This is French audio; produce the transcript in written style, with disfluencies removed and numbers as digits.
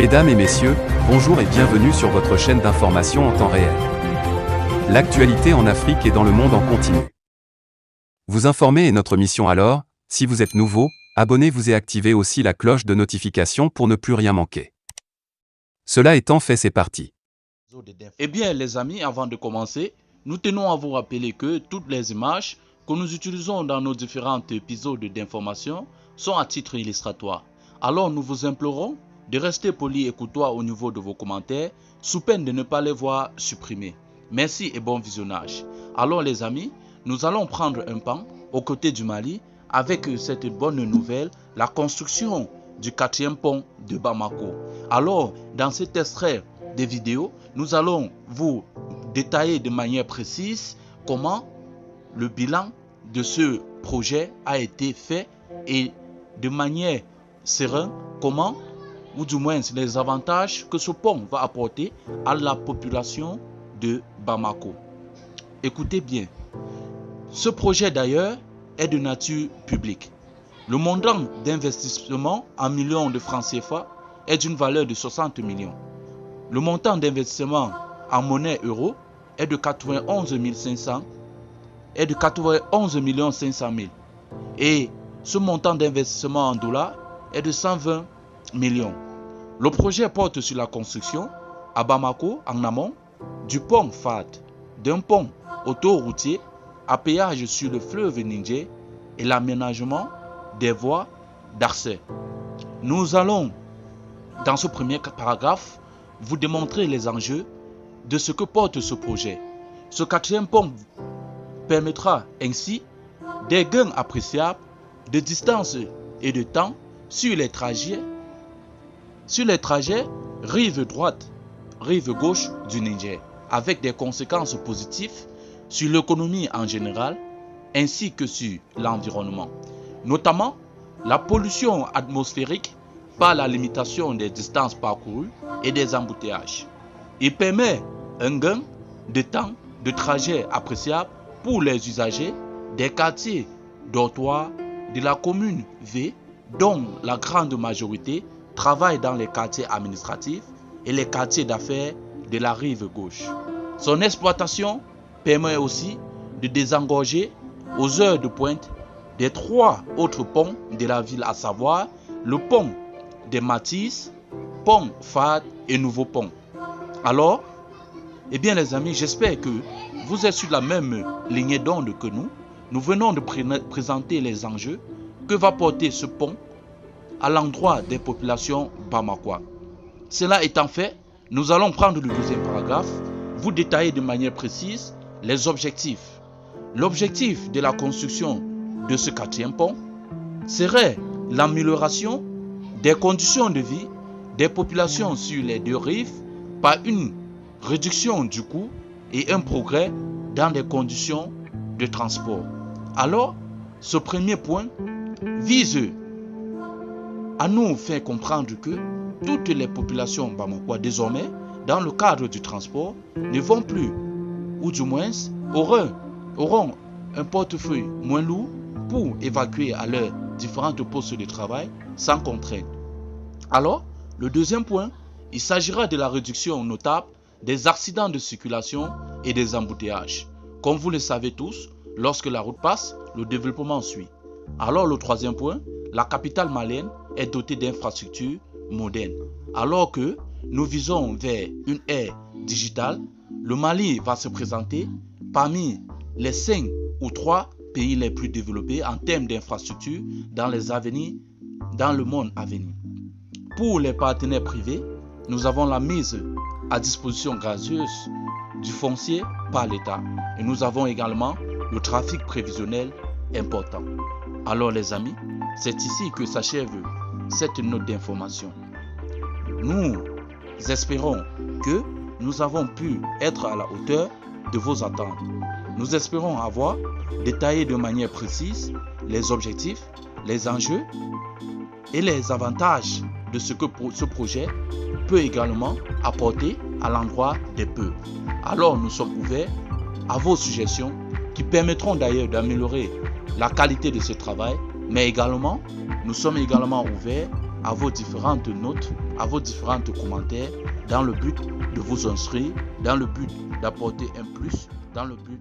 Mesdames et messieurs, bonjour et bienvenue sur votre chaîne d'information en temps réel. L'actualité en Afrique et dans le monde en continu. Vous informer est notre mission alors, si vous êtes nouveau, abonnez-vous et activez aussi la cloche de notification pour ne plus rien manquer. Cela étant fait, c'est parti. Eh bien les amis, avant de commencer, nous tenons à vous rappeler que toutes les images que nous utilisons dans nos différents épisodes d'information sont à titre illustratoire. Alors nous vous implorons de rester poli et courtois au niveau de vos commentaires, sous peine de ne pas les voir supprimés. Merci et bon visionnage. Alors les amis, nous allons prendre un pan aux côtés du Mali avec cette bonne nouvelle, la construction du 4e pont de Bamako. Alors, dans cet extrait des vidéos, nous allons vous détailler de manière précise comment le bilan de ce projet a été fait et de manière sereine, comment, ou du moins les avantages que ce pont va apporter à la population de Bamako. Écoutez bien, ce projet d'ailleurs est de nature publique. Le montant d'investissement en millions de francs CFA est d'une valeur de 60 millions. Le montant d'investissement en monnaie euro est de 91 500 et de 91 500 000. Et ce montant d'investissement en dollars est de 120 millions. Le projet porte sur la construction à Bamako, en amont, du pont FAD, d'un pont autoroutier à péage sur le fleuve Niger et l'aménagement des voies d'accès. Nous allons, dans ce premier paragraphe, vous démontrer les enjeux de ce que porte ce projet. Ce 4e pont permettra ainsi des gains appréciables de distance et de temps sur les trajets rive droite, rive gauche du Niger, avec des conséquences positives sur l'économie en général ainsi que sur l'environnement, notamment la pollution atmosphérique par la limitation des distances parcourues et des embouteillages. Il permet un gain de temps de trajet appréciable pour les usagers des quartiers dortoirs de la commune V, dont la grande majorité travaille dans les quartiers administratifs et les quartiers d'affaires de la rive gauche. Son exploitation permet aussi de désengorger aux heures de pointe des 3 autres ponts de la ville, à savoir le pont des Mathis, pont FAD et nouveau pont. Alors, eh bien les amis, j'espère que vous êtes sur la même lignée d'onde que nous. Nous venons de présenter les enjeux que va porter ce pont à l'endroit des populations bamakois. Cela étant fait, nous allons prendre le 2e paragraphe, vous détailler de manière précise les objectifs. L'objectif de la construction de ce 4e pont serait l'amélioration des conditions de vie des populations sur les 2 rives par une réduction du coût et un progrès dans les conditions de transport. Alors, ce premier point vise à nous faire comprendre que toutes les populations bamakois désormais, dans le cadre du transport, ne vont plus, ou du moins auront un portefeuille moins lourd pour évacuer à leurs différentes postes de travail sans contrainte. Alors, le 2e point, il s'agira de la réduction notable des accidents de circulation et des embouteillages. Comme vous le savez tous, lorsque la route passe, le développement suit. Alors le 3e point, la capitale malienne est dotée d'infrastructures modernes. Alors que nous visons vers une ère digitale, le Mali va se présenter parmi les 5 ou 3 pays les plus développés en termes d'infrastructures dans le monde à venir. Pour les partenaires privés, nous avons la mise à disposition gracieuse du foncier par l'État et nous avons également le trafic prévisionnel important. Alors les amis, c'est ici que s'achève cette note d'information. Nous espérons que nous avons pu être à la hauteur de vos attentes. Nous espérons avoir détaillé de manière précise les objectifs, les enjeux et les avantages de ce que ce projet peut également apporter à l'endroit des peuples. Alors nous sommes ouverts à vos suggestions qui permettront d'ailleurs d'améliorer la qualité de ce travail, mais également nous sommes également ouverts à vos différentes notes, à vos différents commentaires, dans le but de vous instruire, dans le but d'apporter un plus, dans le but